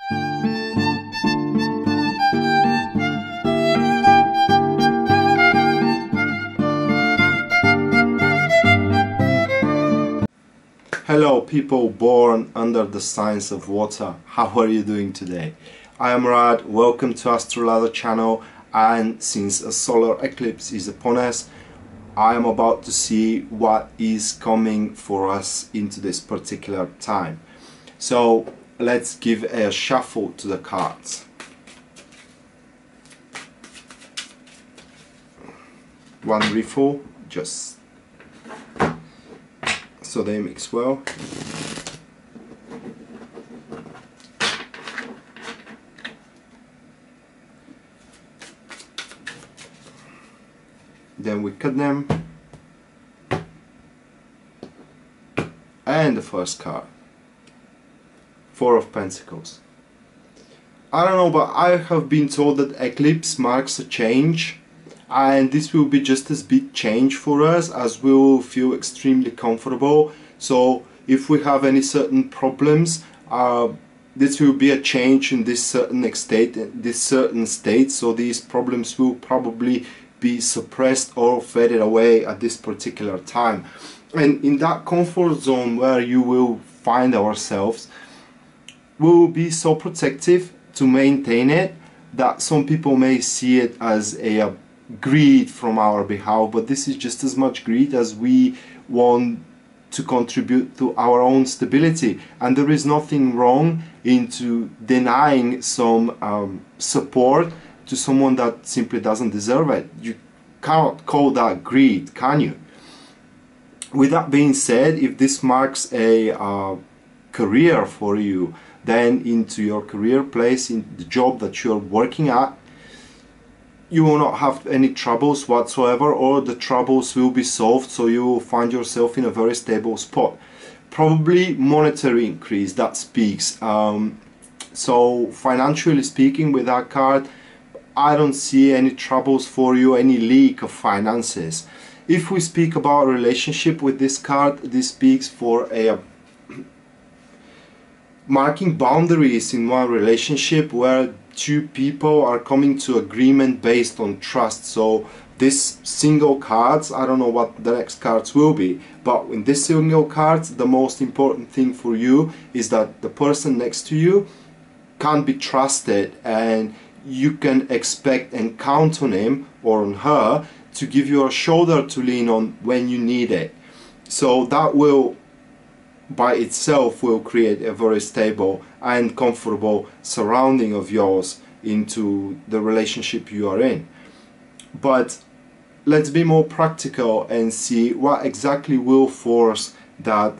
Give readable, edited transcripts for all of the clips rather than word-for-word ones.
Hello people born under the signs of water, how are you doing today? I am Rad, welcome to Astrolader channel, and since a solar eclipse is upon us, I am about to see what is coming for us into this particular time. So let's give a shuffle to the cards. One riffle, just so they mix well. Then we cut them. And the first card, Four of Pentacles. I don't know, but I have been told that eclipse marks a change, and this will be just as big change for us, as we will feel extremely comfortable. So if we have any certain problems, this will be a change in this certain state, so these problems will probably be suppressed or faded away at this particular time. And in that comfort zone where you will find ourselves, we will be so protective to maintain it that some people may see it as a greed from our behalf, but this is just as much greed as we want to contribute to our own stability. And there is nothing wrong into denying some support to someone that simply doesn't deserve it. You cannot call that greed, can you? With that being said, if this marks a career for you, then into your career place, in the job that you're working at, you will not have any troubles whatsoever, or the troubles will be solved, so you will find yourself in a very stable spot. Probably monetary increase, that speaks. So financially speaking, with that card, I don't see any troubles for you, any leak of finances. If we speak about a relationship with this card, this speaks for a marking boundaries in one relationship where two people are coming to agreement based on trust. So this single cards, I don't know what the next cards will be, but in this single cards, the most important thing for you is that the person next to you can be trusted, and you can expect and count on him or on her to give you a shoulder to lean on when you need it. So that will by itself will create a very stable and comfortable surrounding of yours into the relationship you are in. But let's be more practical and see what exactly will force that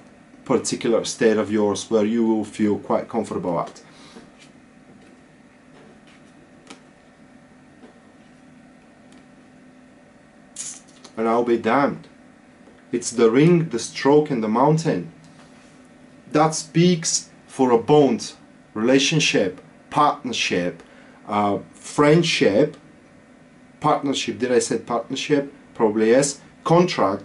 particular state of yours where you will feel quite comfortable at. And I'll be damned. It's the ring, the stroke, and the mountain. That speaks for a bond, relationship, partnership, friendship, partnership, did I say partnership? Probably yes. Contract,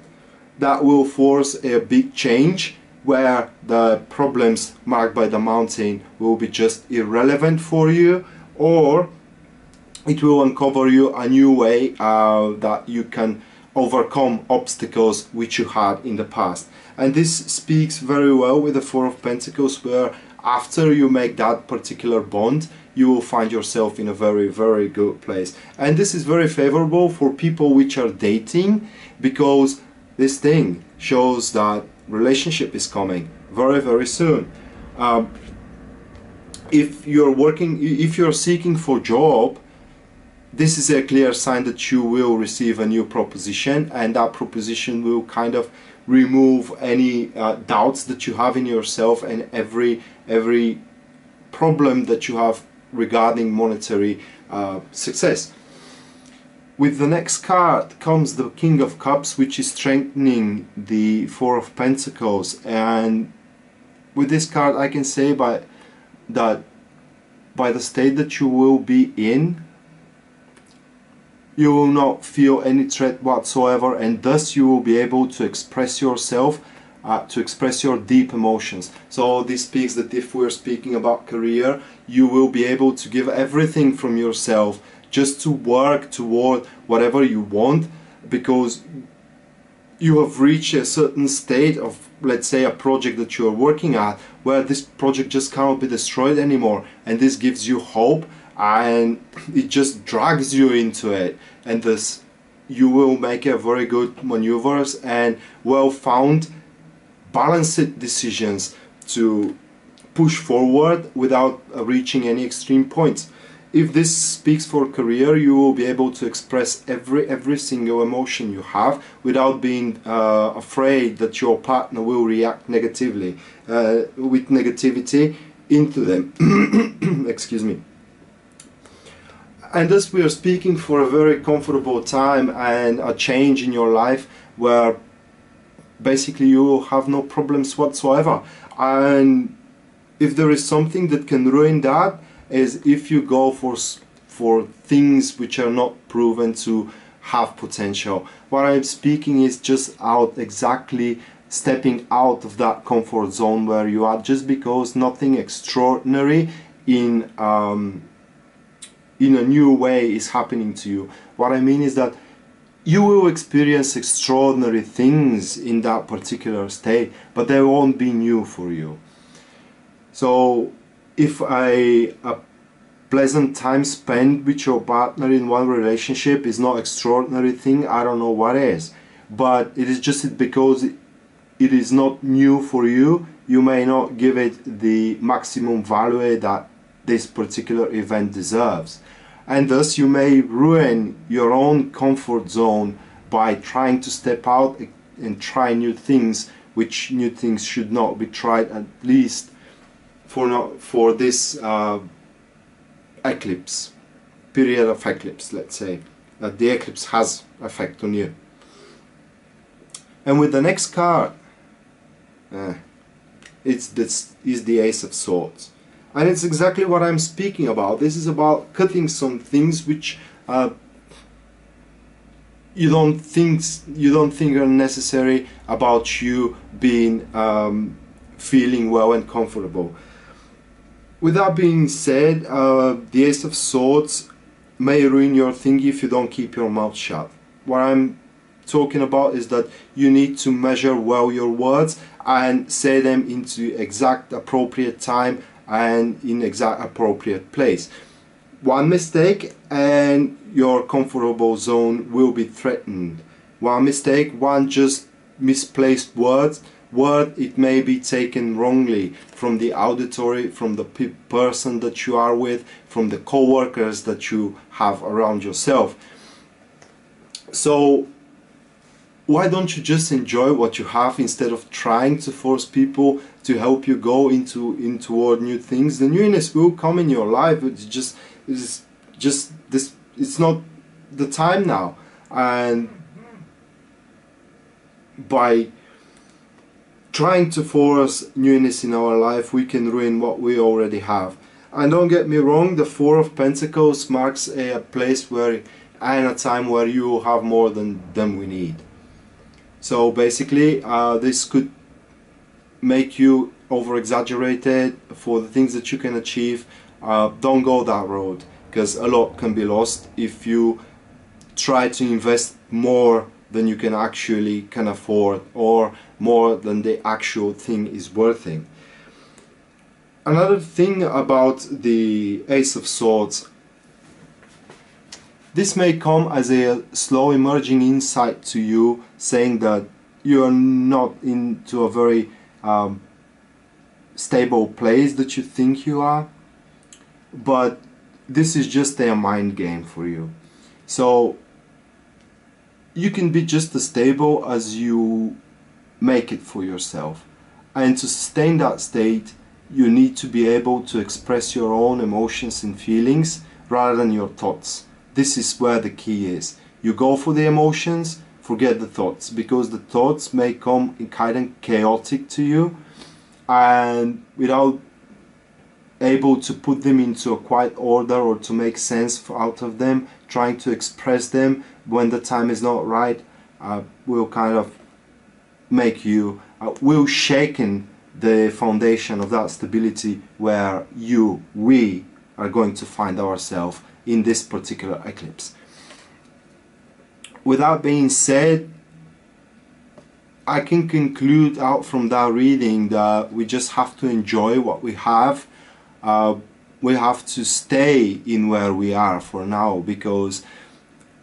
that will force a big change where the problems marked by the mountain will be just irrelevant for you, or it will uncover you a new way that you can overcome obstacles which you had in the past. And this speaks very well with the Four of Pentacles, where after you make that particular bond, you will find yourself in a very, very good place. And this is very favorable for people which are dating, because this thing shows that relationship is coming very, very soon. If you're seeking for job, this is a clear sign that you will receive a new proposition, and that proposition will kind of remove any doubts that you have in yourself and every problem that you have regarding monetary success. With the next card comes the King of Cups, which is strengthening the Four of Pentacles. And with this card I can say by the state that you will be in, you will not feel any threat whatsoever, and thus you will be able to express yourself to express your deep emotions. So this speaks that if we're speaking about career, you will be able to give everything from yourself just to work toward whatever you want, because you have reached a certain state of, let's say, a project that you are working at, where this project just cannot be destroyed anymore, and this gives you hope, and it just drags you into it, and thus you will make a very good maneuvers and well-found, balanced decisions to push forward without reaching any extreme points. If this speaks for career, you will be able to express every single emotion you have without being afraid that your partner will react negatively with negativity into them. Excuse me. And thus we are speaking for a very comfortable time and a change in your life where basically you will have no problems whatsoever. And if there is something that can ruin that, is if you go for things which are not proven to have potential. What I'm speaking is just exactly stepping out of that comfort zone where you are, just because nothing extraordinary in a new way is happening to you. What I mean is that you will experience extraordinary things in that particular state, but they won't be new for you. So if a pleasant time spent with your partner in one relationship is not extraordinary thing, I don't know what is. But it is just because it is not new for you, you may not give it the maximum value that this particular event deserves. And thus you may ruin your own comfort zone by trying to step out and try new things, which new things should not be tried, at least for this eclipse, period of eclipse, let's say. The eclipse has effect on you. And with the next card, is the Ace of Swords. And it's exactly what I'm speaking about. This is about cutting some things which you don't think are necessary about you being feeling well and comfortable. With that being said, the Ace of Swords may ruin your thing if you don't keep your mouth shut. What I'm talking about is that you need to measure well your words and say them into exact appropriate time and in exact appropriate place. One mistake and your comfortable zone will be threatened. One mistake, one just misplaced word, it may be taken wrongly from the auditory, from the person that you are with, from the co-workers that you have around yourself. So why don't you just enjoy what you have instead of trying to force people to help you go toward new things? The newness will come in your life. It's just this. It's not the time now, and by trying to force newness in our life, we can ruin what we already have. And don't get me wrong, the Four of Pentacles marks a place where, and a time where you have more than we need. So basically, this could make you over-exaggerated for the things that you can achieve. Don't go that road, because a lot can be lost if you try to invest more than you can afford, or more than the actual thing is worth it. Another thing about the Ace of Swords, this may come as a slow emerging insight to you, saying that you are not into a very stable place that you think you are, but this is just a mind game for you. So you can be just as stable as you make it for yourself, and to sustain that state you need to be able to express your own emotions and feelings rather than your thoughts. This is where the key is. You go for the emotions, forget the thoughts, because the thoughts may come kind of chaotic to you, and without able to put them into a quiet order or to make sense out of them, trying to express them when the time is not right, will kind of make you will shaken the foundation of that stability where we are going to find ourselves in this particular eclipse. With that being said, I can conclude out from that reading that we just have to enjoy what we have. We have to stay in where we are for now, because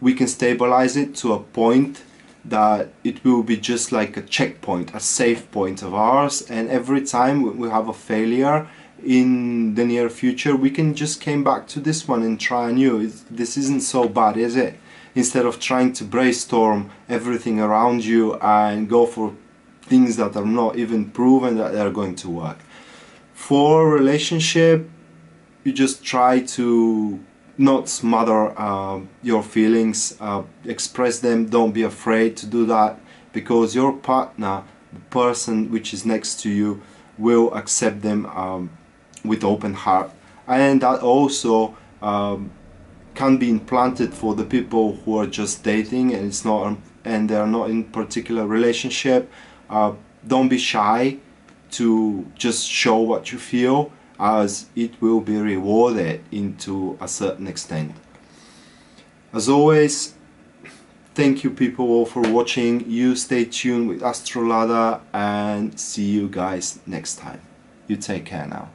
we can stabilize it to a point that it will be just like a checkpoint, a safe point of ours, and every time we have a failure in the near future, we can just come back to this one and try anew. This isn't so bad, is it? Instead of trying to brainstorm everything around you and go for things that are not even proven that they're going to work. For relationship, you just try to not smother your feelings, express them. Don't be afraid to do that, because your partner, the person which is next to you, will accept them with open heart. And that also can be implanted for the people who are just dating and it's not, and they're not in particular relationship. Don't be shy to just show what you feel, as it will be rewarded into a certain extent. As always, thank you people all for watching. You stay tuned with Astrolada, and see you guys next time. You take care now.